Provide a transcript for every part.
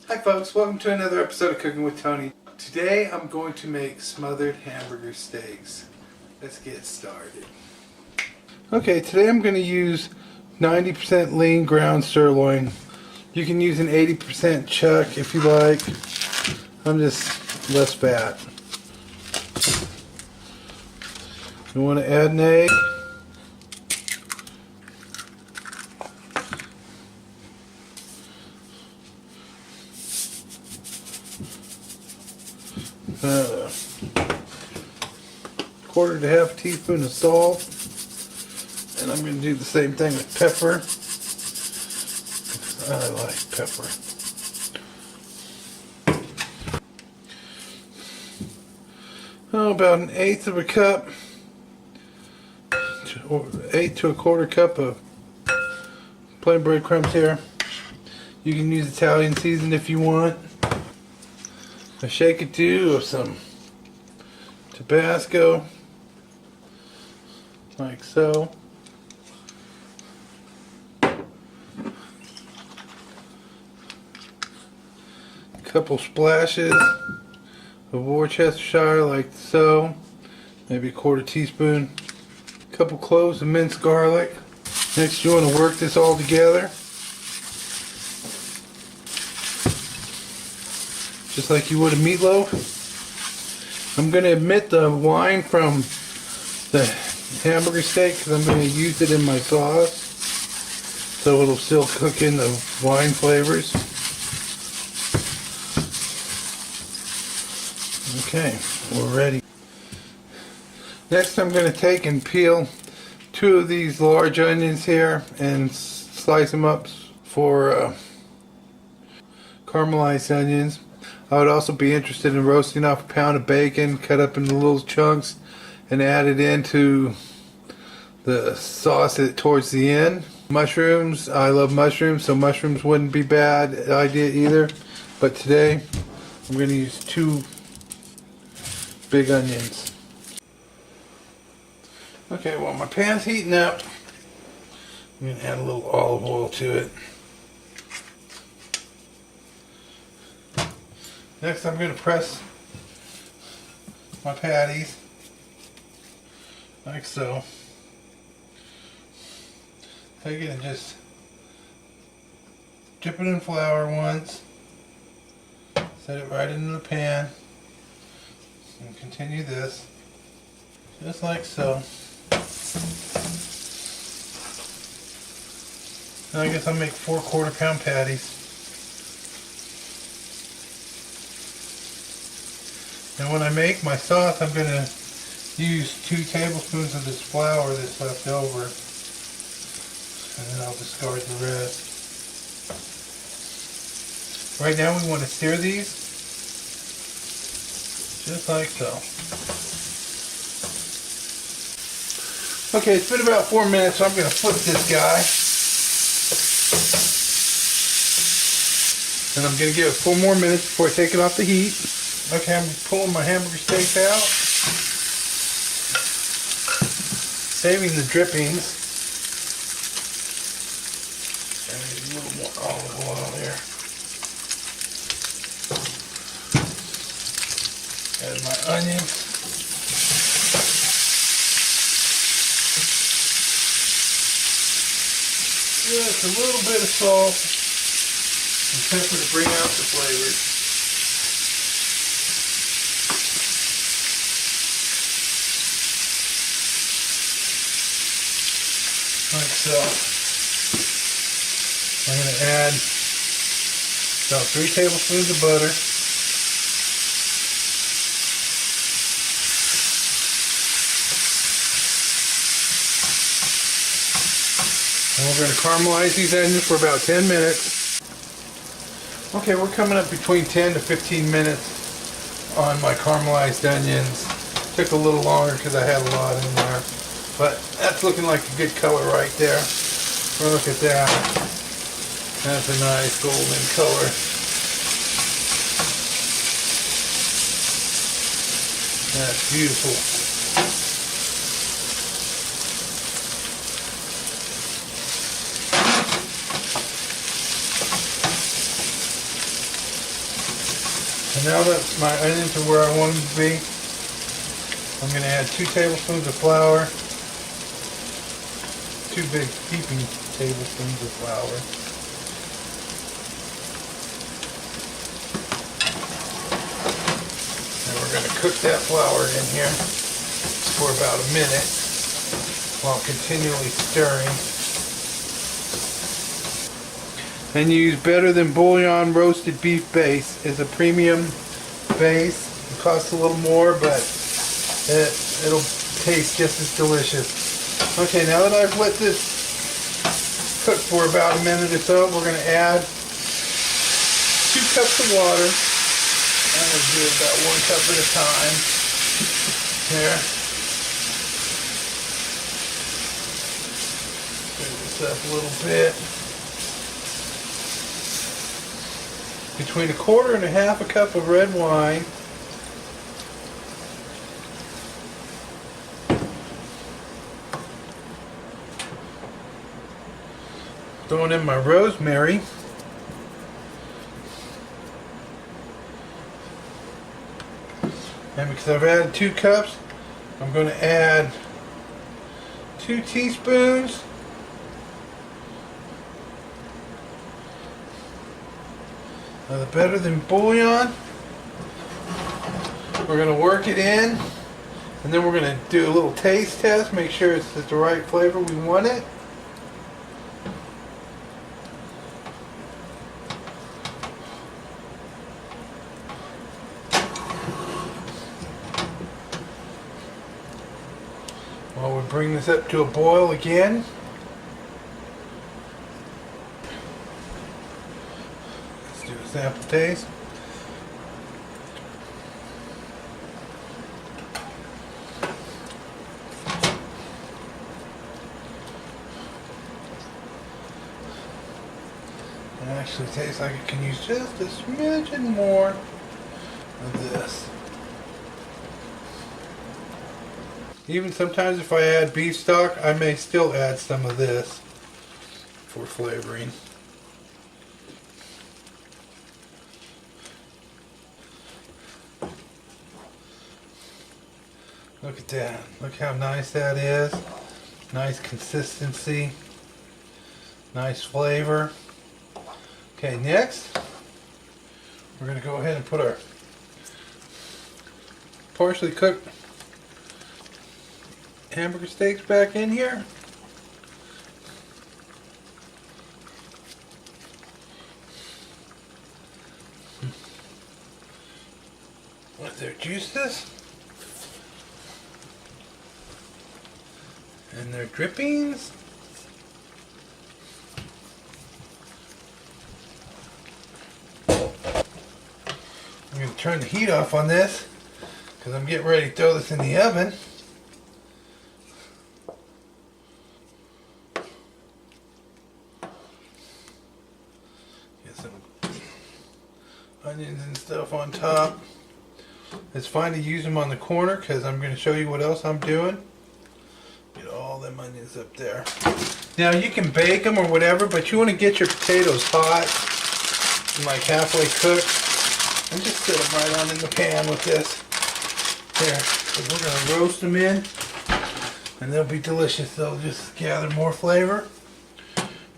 Hi folks, welcome to another episode of Cooking with Tony. Today I'm going to make smothered hamburger steaks. Let's get started. Okay, today I'm going to use 90% lean ground sirloin. You can use an 80% chuck if you like. I'm just less fat. You want to add an egg. Quarter to half a teaspoon of salt, and I'm going to do the same thing with pepper. I like pepper. Oh, about an eighth of a cup, or 1/8 to 1/4 cup of plain breadcrumbs here. You can use Italian season if you want. A shake or two of some Tabasco, like so. A couple splashes of Worcestershire, like so. Maybe a 1/4 teaspoon. A couple cloves of minced garlic. Next, you want to work this all together, just like you would a meatloaf. I'm going to omit the wine from the hamburger steak because I'm going to use it in my sauce, so it'll still cook in the wine flavors. Okay, we're ready. Next, I'm going to take and peel 2 of these large onions here and slice them up for caramelized onions. I would also be interested in roasting off a pound of bacon, cut up into little chunks, and add it into the sauce towards the end. Mushrooms, I love mushrooms, so mushrooms wouldn't be a bad idea either. But today, I'm going to use 2 big onions. Okay, well, my pan's heating up. I'm going to add a little olive oil to it. Next, I'm going to press my patties, like so. Take it and just dip it in flour once. Set it right into the pan. And continue this, just like so. And I guess I'll make 4 1/4-pound patties. And when I make my sauce, I'm going to use 2 tablespoons of this flour that's left over, and then I'll discard the rest. Right now we want to sear these, just like so. Okay, it's been about 4 minutes, so I'm going to flip this guy. And I'm going to give it 4 more minutes before I take it off the heat. Okay, I'm pulling my hamburger steak out, saving the drippings. And a little more olive oil here. Add my onions. Just a little bit of salt and pepper to bring out the flavors. Like so. I'm going to add about 3 tablespoons of butter. And we're going to caramelize these onions for about 10 minutes. Okay, we're coming up between 10 to 15 minutes on my caramelized onions. Took a little longer because I had a lot in there. But that's looking like a good color right there. Look at that. That's a nice golden color. That's beautiful. And now that my onions are where I want them to be, I'm going to add 2 tablespoons of flour, 2 big heaping tablespoons of flour. And we're going to cook that flour in here for about a minute while continually stirring. And use Better Than Bouillon roasted beef base. It's a premium base. It costs a little more, but it'll taste just as delicious. Okay, now that I've let this cook for about a minute or so, we're going to add 2 cups of water. I'm going to do about 1 cup at a time. There. Stir this up a little bit. Between 1/4 and 1/2 a cup of red wine. Throwing in my rosemary. And because I've added 2 cups, I'm going to add 2 teaspoons of the Better Than Bouillon. We're going to work it in, and then we're going to do a little taste test, make sure it's at the right flavor we want it. While we bring this up to a boil again. Let's do a sample taste. It actually tastes like it can use just a smidgen more of this. Even sometimes if I add beef stock, I may still add some of this for flavoring. Look at that. Look how nice that is. Nice consistency. Nice flavor. Okay, next we're going to go ahead and put our partially cooked hamburger steaks back in here. With their juices and their drippings. I'm going to turn the heat off on this because I'm getting ready to throw this in the oven. Onions and stuff on top. It's fine to use them on the corner because I'm going to show you what else I'm doing. Get all them onions up there. Now you can bake them or whatever, but you want to get your potatoes hot and like halfway cooked, and just sit them right on in the pan with this. There, so we're going to roast them in, and they'll be delicious. They'll just gather more flavor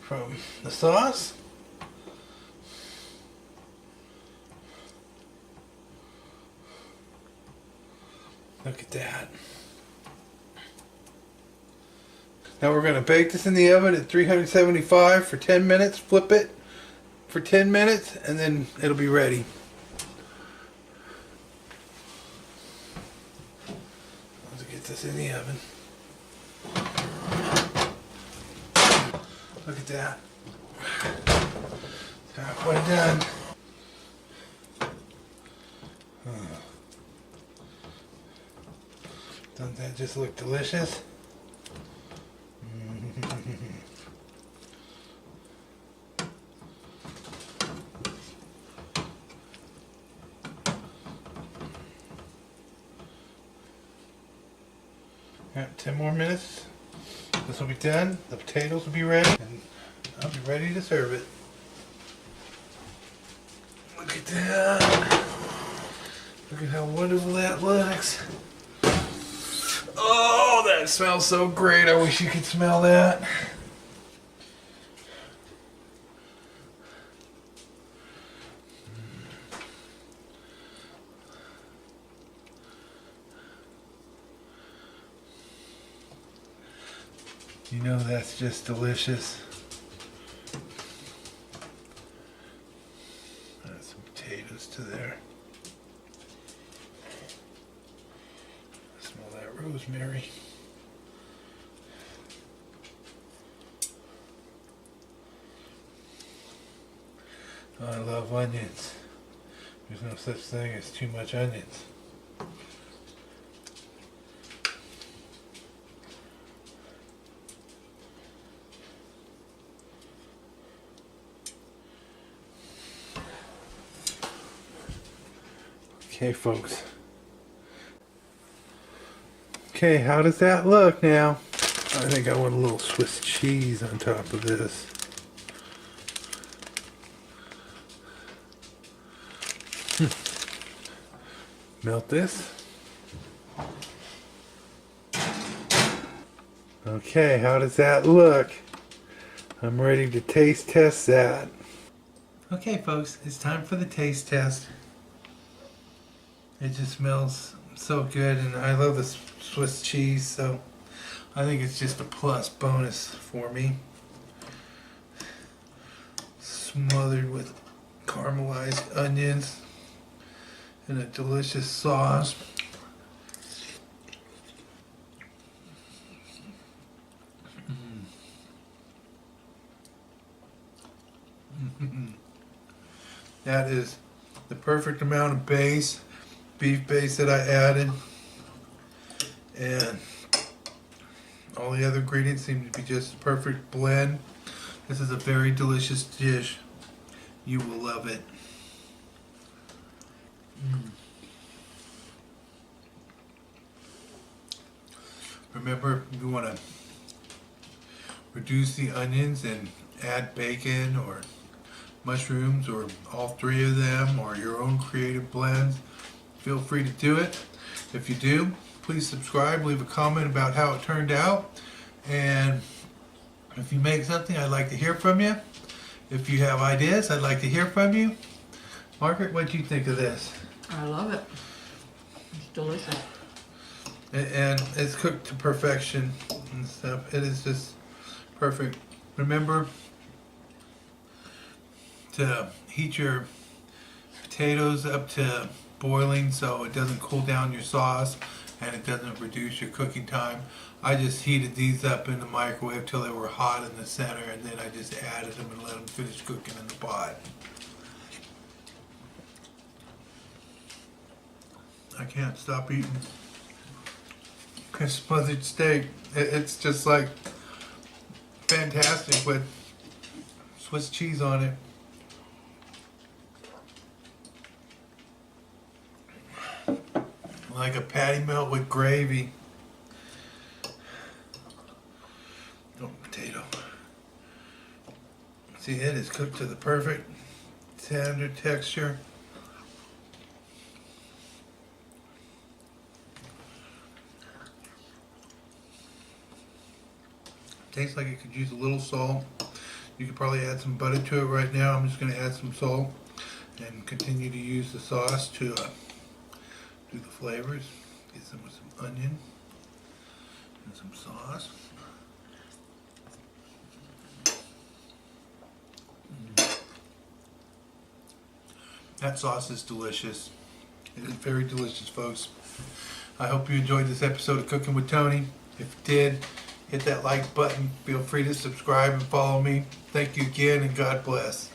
from the sauce. Look at that. Now we're going to bake this in the oven at 375 for 10 minutes. Flip it for 10 minutes and then it'll be ready. Let's get this in the oven. Look at that. It's halfway done. Doesn't that just look delicious? Got 10 more minutes. This will be done. The potatoes will be ready, and I'll be ready to serve it. Look at that. Look at how wonderful that looks. Oh, that smells so great. I wish you could smell that. You know that's just delicious. Add some potatoes to there. Smell that rosemary. Oh, I love onions. There's no such thing as too much onions. Okay, folks. Okay, how does that look now? I think I want a little Swiss cheese on top of this. Melt this. Okay, how does that look? I'm ready to taste test that. Okay, folks, it's time for the taste test. It just smells so good, and I love the Swiss cheese, so I think it's just a plus bonus for me. Smothered with caramelized onions and a delicious sauce. That is the perfect amount of beef base that I added, and all the other ingredients seem to be just a perfect blend. This is a very delicious dish. You will love it. Remember, you want to reduce the onions and add bacon or mushrooms or all three of them, or your own creative blends. Feel free to do it. If you do, please subscribe, leave a comment about how it turned out, and if you make something, I'd like to hear from you. If you have ideas, I'd like to hear from you. Margaret, what do you think of this? I love it. It's delicious. And it's cooked to perfection and stuff. It is just perfect. Remember to heat your potatoes up to boiling so it doesn't cool down your sauce and it doesn't reduce your cooking time. I just heated these up in the microwave till they were hot in the center, and then I just added them and let them finish cooking in the pot. I can't stop eating this smothered steak. It's just like fantastic with Swiss cheese on it. Like a patty melt with gravy. Oh, potato. See, it is cooked to the perfect tender texture. Tastes like it could use a little salt. You could probably add some butter to it right now. I'm just going to add some salt and continue to use the sauce to do the flavors. Get some with some onion and some sauce. That sauce is delicious. It is very delicious, folks. I hope you enjoyed this episode of Cooking with Tony. If you did, hit that like button. Feel free to subscribe and follow me. Thank you again, and God bless.